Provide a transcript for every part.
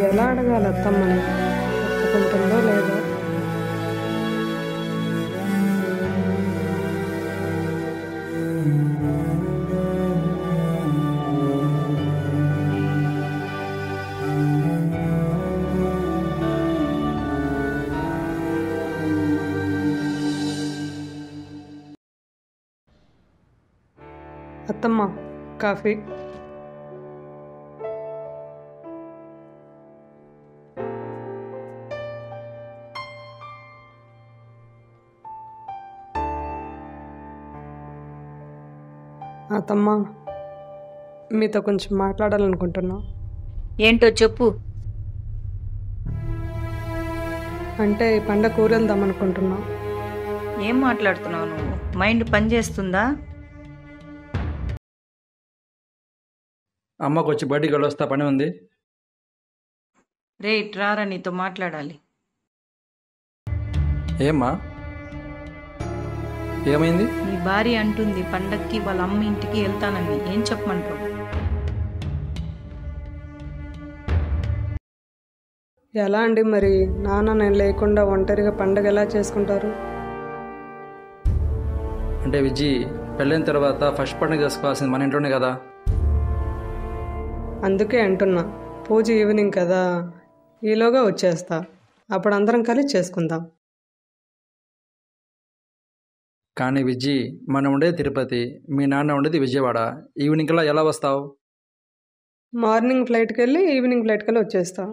ఎలా అడగాలి అత్తమ్మని? ఒప్పుకుంటుందో లేదో? అత్తమ్మ, కాఫీ. అత్తమ్మ, మీతో కొంచెం మాట్లాడాలనుకుంటున్నా. ఏంటో చెప్పు. అంటే ఈ పండగ ఊరు వెళ్దాం అనుకుంటున్నా. ఏం మాట్లాడుతున్నావు నువ్వు? మైండ్ పనిచేస్తుందా? అమ్మకు వచ్చి బయటికి వెళ్ళొస్తా, పని ఉంది. రే రారా, నీతో మాట్లాడాలి. ఏమ్మా, ఏమైంది? నీ భార్య అంటుంది పండక్కి వాళ్ళ అమ్మ ఇంటికి వెళ్తానని. ఏం చెప్పమంటావు? ఎలా అండి మరి? నాన్న నేను లేకుండా ఒంటరిగా పండగ ఎలా చేసుకుంటారు? అంటే విజయ్, పెళ్ళైన తర్వాత ఫస్ట్ పండుగ చేసుకోవాల్సింది మన ఇంట్లోనే కదా. అందుకే అంటున్నా, పూజ ఈవినింగ్ కదా, ఈలోగా వచ్చేస్తా. అప్పుడు అందరం కలిసి చేసుకుందాం. కానీ విజయ్, మనం ఉండేది తిరుపతి, మీ నాన్న ఉండేది విజయవాడ. ఈవినింగ్లా ఎలా వస్తావు? మార్నింగ్ ఫ్లైట్కి వెళ్ళి ఈవినింగ్ ఫ్లైట్కి వెళ్ళి వచ్చేస్తా.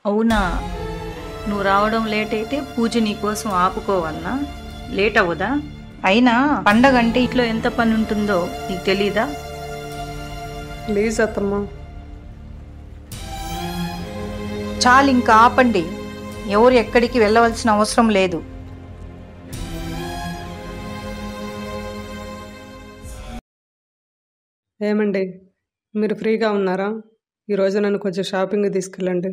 అవునా? నువ్వు రావడం లేట్ అయితే పూజ నీ కోసం ఆపుకోవాలనా? లేట్ అవ్వదా? అయినా పండగ అంటే ఇంట్లో ఎంత పని ఉంటుందో నీకు తెలీదా? ప్లీజ్ అత్తమ్మ. చాలు, ఇంకా ఆపండి. ఎవరు ఎక్కడికి వెళ్ళవలసిన అవసరం లేదు. ఏమండి, మీరు ఫ్రీగా ఉన్నారా? ఈరోజు నన్ను కొంచెం షాపింగ్ తీసుకెళ్ళండి.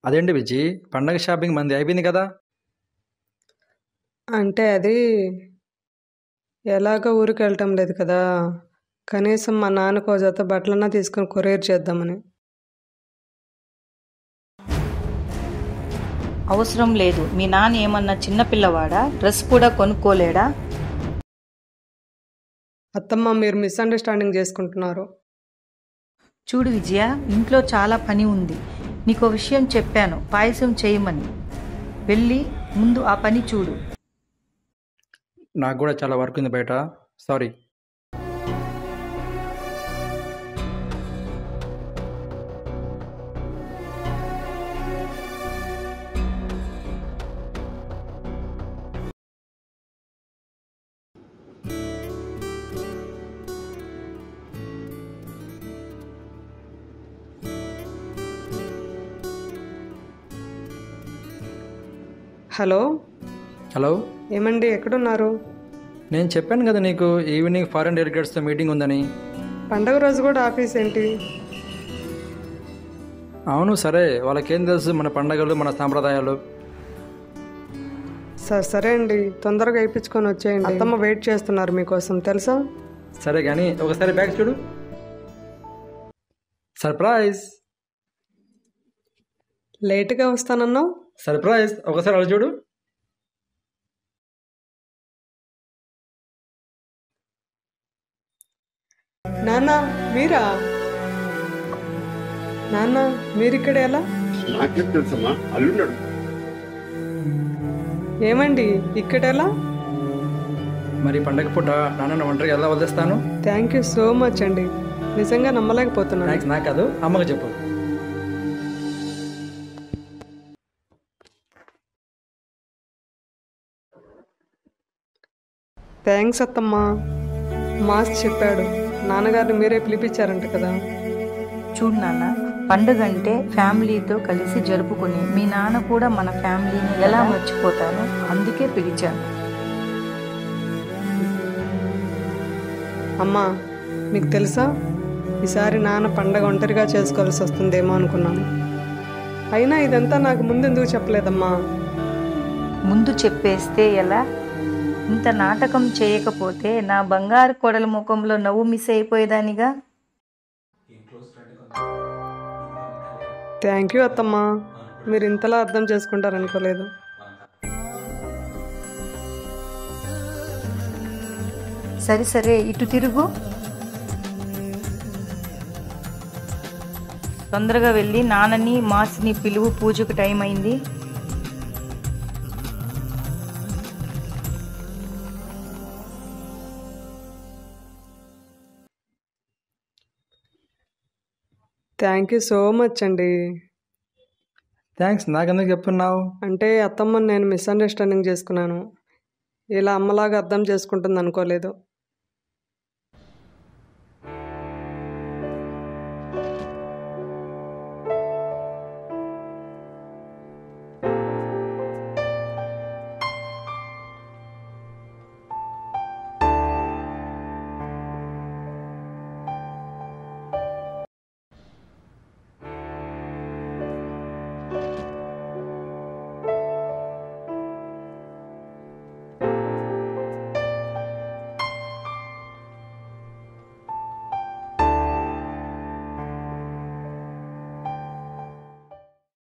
అదేంటి విజయ్, పండగ షాపింగ్ మంది అయిపోయింది కదా. అంటే అది ఎలాగో ఊరికి వెళ్ళటం లేదు కదా, కనీసం మా నాన్నకు ఓ జత బట్టలన్నా తీసుకొని కొరియర్ చేద్దామని. అవసరం లేదు. మీ నాన్న ఏమన్నా చిన్నపిల్లవాడా? డ్రెస్ కూడా కొనుక్కోలేడా? అత్తమ్మ, మీరు మిస్అండర్స్టాండింగ్ చేసుకుంటున్నారు. చూడు విజయ, ఇంట్లో చాలా పని ఉంది. నీకో విషయం చెప్పాను, పాయసం చేయమని. వెళ్ళి ముందు ఆ పని చూడు. నాకు కూడా చాలా వర్క్ ఉంది బయట, సారీ. హలో. హలో, ఏమండి, ఎక్కడున్నారు? నేను చెప్పాను కదా నీకు, ఈవినింగ్ ఫారెన్ డెలిగేట్స్తో మీటింగ్ ఉందని. పండగ రోజు కూడా ఆఫీస్ ఏంటి? అవును, సరే, వాళ్ళకేం తెలుసు మన పండగలు, మన సాంప్రదాయాలు. సరే అండి, తొందరగా వేయించుకొని వచ్చేయండి. అత్తమ్మ వెయిట్ చేస్తున్నారు మీకోసం, తెలుసా? సరే కానీ ఒకసారి బ్యాగ్ చూడు. సర్ప్రైజ్. లేటుగా వస్తానన్నావు. సర్ప్రైజ్, ఒకసారి అలా చూడు. నాన్న, మీరా? నాన్న, మీరిక్కడ ఎలా? నాకేం తెలుసమ్మా, అల్లున్నాడు. ఏమండి, ఇక్కడ ఎలా? మరి పండగ పూట నాన్న ఒంటరిగా ఎలా వదిలేస్తాను? థ్యాంక్ యూ సో మచ్ అండి, నిజంగా నమ్మలేకపోతున్నాను. థ్యాంక్స్. నాకు కాదు, అమ్మకి చెప్పు. థ్యాంక్స్ అత్తమ్మా. మాస్ చెప్పాడు, నాన్నగారిని మీరే పిలిపించారంట కదా. చూడు నాన్న, పండుగ అంటే ఫ్యామిలీతో కలిసి జరుపుకుని, మీ నాన్న కూడా మన ఫ్యామిలీని ఎలా మర్చిపోతాను, అందుకే పిలిచాను. అమ్మా, మీకు తెలుసా, ఈసారి నాన్న పండగ ఒంటరిగా చేసుకోవాల్సి వస్తుందేమో అనుకున్నాను. అయినా ఇదంతా నాకు ముందెందుకు చెప్పలేదమ్మా? ముందు చెప్పేస్తే ఎలా? ఇంత నాటకం చేయకపోతే నా బంగారు కొడల ముఖంలో నవ్వు మిస్ అయిపోయేదానిగా. థ్యాంక్ యూ అత్తమ్మ, మీరు ఇంతలా అర్థం చేసుకుంటారనుకోలేదు. సరే సరే, ఇటు తిరుగు. తొందరగా వెళ్ళి నాన్నని మాసిని పిలువు, పూజకు టైం అయింది. థ్యాంక్ యూ సో మచ్ అండి. థ్యాంక్స్, నాకెందుకు చెప్తున్నావు? అంటే అత్తమ్మని నేను మిస్అండర్స్టాండింగ్ చేసుకున్నాను. ఇలా అమ్మలాగా అర్థం చేసుకుంటుంది అనుకోలేదు.